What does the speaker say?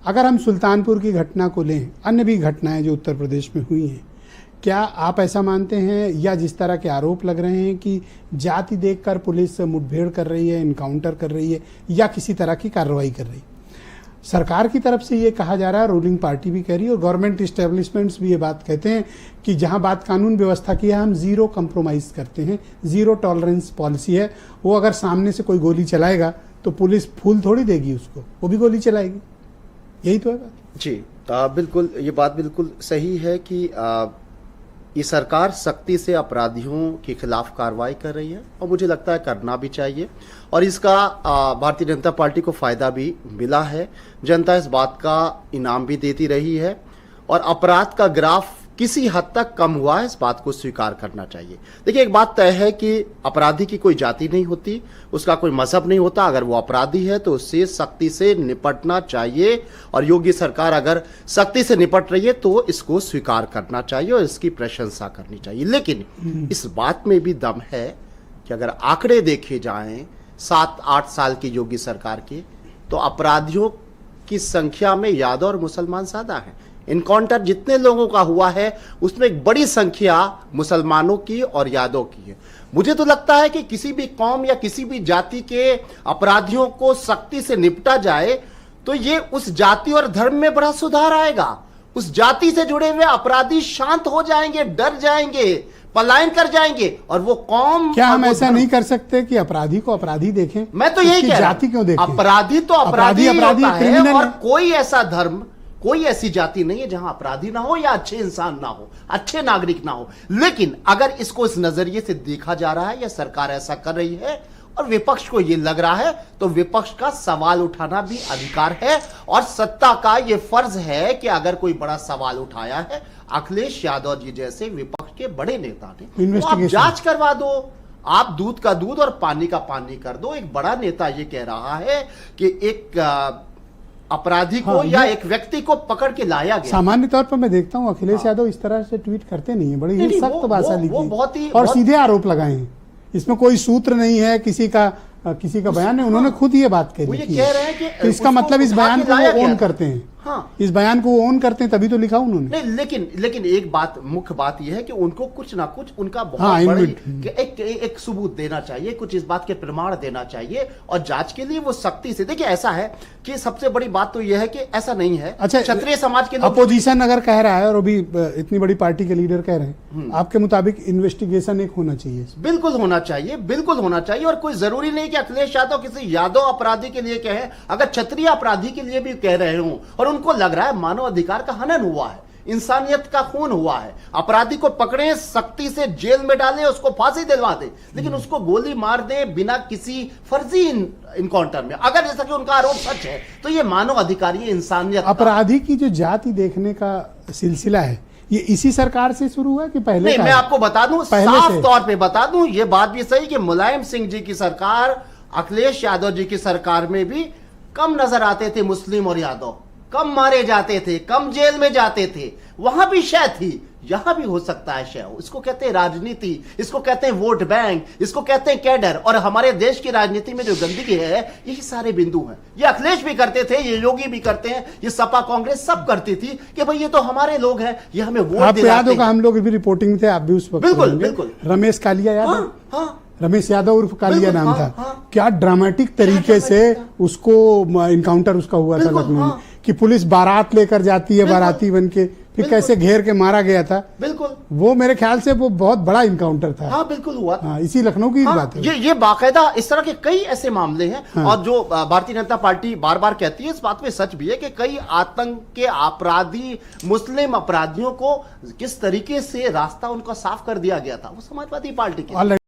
अगर हम सुल्तानपुर की घटना को लें, अन्य भी घटनाएं जो उत्तर प्रदेश में हुई हैं, क्या आप ऐसा मानते हैं या जिस तरह के आरोप लग रहे हैं कि जाति देखकर पुलिस मुठभेड़ कर रही है, इनकाउंटर कर रही है या किसी तरह की कार्रवाई कर रही है? सरकार की तरफ से ये कहा जा रहा है, रूलिंग पार्टी भी कह रही है और गवर्नमेंट इस्टेब्लिशमेंट्स भी ये बात कहते हैं कि जहां बात कानून व्यवस्था की है हम जीरो कंप्रोमाइज करते हैं, जीरो टॉलरेंस पॉलिसी है। वो अगर सामने से कोई गोली चलाएगा तो पुलिस फूल थोड़ी देगी उसको, वो भी गोली चलाएगी। यही तो है बात जी। बिल्कुल, ये बात बिल्कुल सही है कि ये सरकार सख्ती से अपराधियों के खिलाफ कार्रवाई कर रही है और मुझे लगता है करना भी चाहिए और इसका भारतीय जनता पार्टी को फायदा भी मिला है। जनता इस बात का इनाम भी देती रही है और अपराध का ग्राफ किसी हद तक कम हुआ है, इस बात को स्वीकार करना चाहिए। देखिए, एक बात तय है कि अपराधी की कोई जाति नहीं होती, उसका कोई मजहब नहीं होता। अगर वो अपराधी है तो उससे सख्ती से निपटना चाहिए और योगी सरकार अगर सख्ती से निपट रही है तो इसको स्वीकार करना चाहिए और इसकी प्रशंसा करनी चाहिए। लेकिन इस बात में भी दम है कि अगर आंकड़े देखे जाएं 7-8 साल की योगी सरकार के, तो अपराधियों की संख्या में यादव और मुसलमान ज्यादा हैं। इनकाउंटर जितने लोगों का हुआ है उसमें एक बड़ी संख्या मुसलमानों की और यादव की है। मुझे तो लगता है कि किसी भी कौम या किसी भी जाति के अपराधियों को सख्ती से निपटा जाए तो ये उस जाति और धर्म में बड़ा सुधार आएगा। उस जाति से जुड़े हुए अपराधी शांत हो जाएंगे, डर जाएंगे, पलायन कर जाएंगे और वो कौम। क्या हम ऐसा नहीं कर सकते कि अपराधी को अपराधी देखें? मैं तो यही कह रहा हूं, जाति क्यों देखें? अपराधी तो अपराधी अपराधी होता है क्रिमिनल और है। कोई ऐसा धर्म, कोई ऐसी जाति नहीं है जहां अपराधी ना हो या अच्छे इंसान ना हो, अच्छे नागरिक ना हो। लेकिन अगर इसको इस नजरिए से देखा जा रहा है या सरकार ऐसा कर रही है और विपक्ष को यह लग रहा है, तो विपक्ष का सवाल उठाना भी अधिकार है और सत्ता का यह फर्ज है कि अगर कोई बड़ा सवाल उठाया है अखिलेश यादव जी जैसे विपक्ष के बड़े नेता ने, तो आप जांच करवा दो, आप दूध का दूध और पानी का पानी कर दो। एक बड़ा नेता ये कह रहा है कि एक अपराधी को या एक व्यक्ति को पकड़ के लाया गया। सामान्य तौर पर मैं देखता हूं अखिलेश यादव इस तरह से ट्वीट करते नहीं है, बड़ी ही सख्त भाषा लिखी और सीधे आरोप लगाए हैं। इसमें कोई सूत्र नहीं है, किसी का बयान है, उन्होंने खुद ये बात कही है। कह रहे हैं कि तो इसका मतलब इस बयान को वो ओन करते हैं। हाँ, इस बयान को वो ओन करते हैं, तभी तो लिखा उन्होंने। नहीं, लेकिन एक बात, मुख्य बात यह है कि उनको कुछ ना कुछ उनका बहुत बड़ी एक सबूत देना चाहिए, कुछ इस बात के प्रमाण देना चाहिए और जांच के लिए वो सख्ती से। देखिए, ऐसा है कि सबसे बड़ी बात तो यह है कि ऐसा नहीं है। अच्छा, क्षत्रिय समाज के लोग, अपोजिशन अगर कह रहा है और अभी इतनी बड़ी पार्टी के लीडर कह रहे हैं, आपके मुताबिक इन्वेस्टिगेशन एक होना चाहिए? बिल्कुल होना चाहिए, बिल्कुल होना चाहिए। और कोई जरूरी नहीं कि अखिलेश यादव किसी यादव अपराधी के लिए कहे, अगर क्षत्रिय अपराधी के लिए भी कह रहे हो और उनको लग रहा है मानव अधिकार का हनन हुआ है, इंसानियत का खून हुआ है, अपराधी को पकड़े, सख्ती से जेल में डालें, उसको फांसी दिलवा दें, लेकिन उसको गोली मार दें बिना किसी फर्जी इनकाउंटर में, अगर जैसा कि उनका आरोप सच है, तो ये मानव अधिकार, ये इंसानियत। अपराधी की जो जाति देखने का सिलसिला है, ये इसी सरकार से शुरू हुआ कि पहले? नहीं, मैं आपको बता दूं, साफ तौर पे बता दूं, ये बात भी सही कि मुलायम सिंह जी की सरकार, अखिलेश यादव जी की सरकार में भी कम नजर आते थे मुस्लिम और यादव, कम मारे जाते थे, कम जेल में जाते थे, वहां भी शय थी, यहां भी हो सकता है शय। इसको कहते हैं राजनीति, इसको कहते हैं वोट बैंक, इसको कहते हैं कैडर। और हमारे देश की राजनीति में जो गंदगी है, यही सारे बिंदु हैं। ये अखिलेश भी करते थे, ये योगी भी करते हैं, ये सपा कांग्रेस सब करती थी कि भाई ये तो हमारे लोग हैं, ये हमें वोट आपको याद होगा, हम लोग भी रिपोर्टिंग में थे, आप भी उस वक्त? बिल्कुल। रमेश कालिया याद? रमेश यादव उर्फ कालिया नाम था। क्या ड्रामेटिक तरीके से उसको इनकाउंटर उसका हुआ था लखनऊ में, कि पुलिस बारात लेकर जाती है, बाराती बन के, फिर कैसे घेर के मारा गया था। बिल्कुल, वो मेरे ख्याल से वो बहुत बड़ा इनकाउंटर था। हाँ, बिल्कुल हुआ था। इसी लखनऊ की बात है। ये बाकायदा इस तरह के कई ऐसे मामले हैं। और जो भारतीय जनता पार्टी बार बार कहती है, इस बात में सच भी है कि कई आतंक के अपराधी, मुस्लिम अपराधियों को किस तरीके से रास्ता उनका साफ कर दिया गया था, वो समाजवादी पार्टी के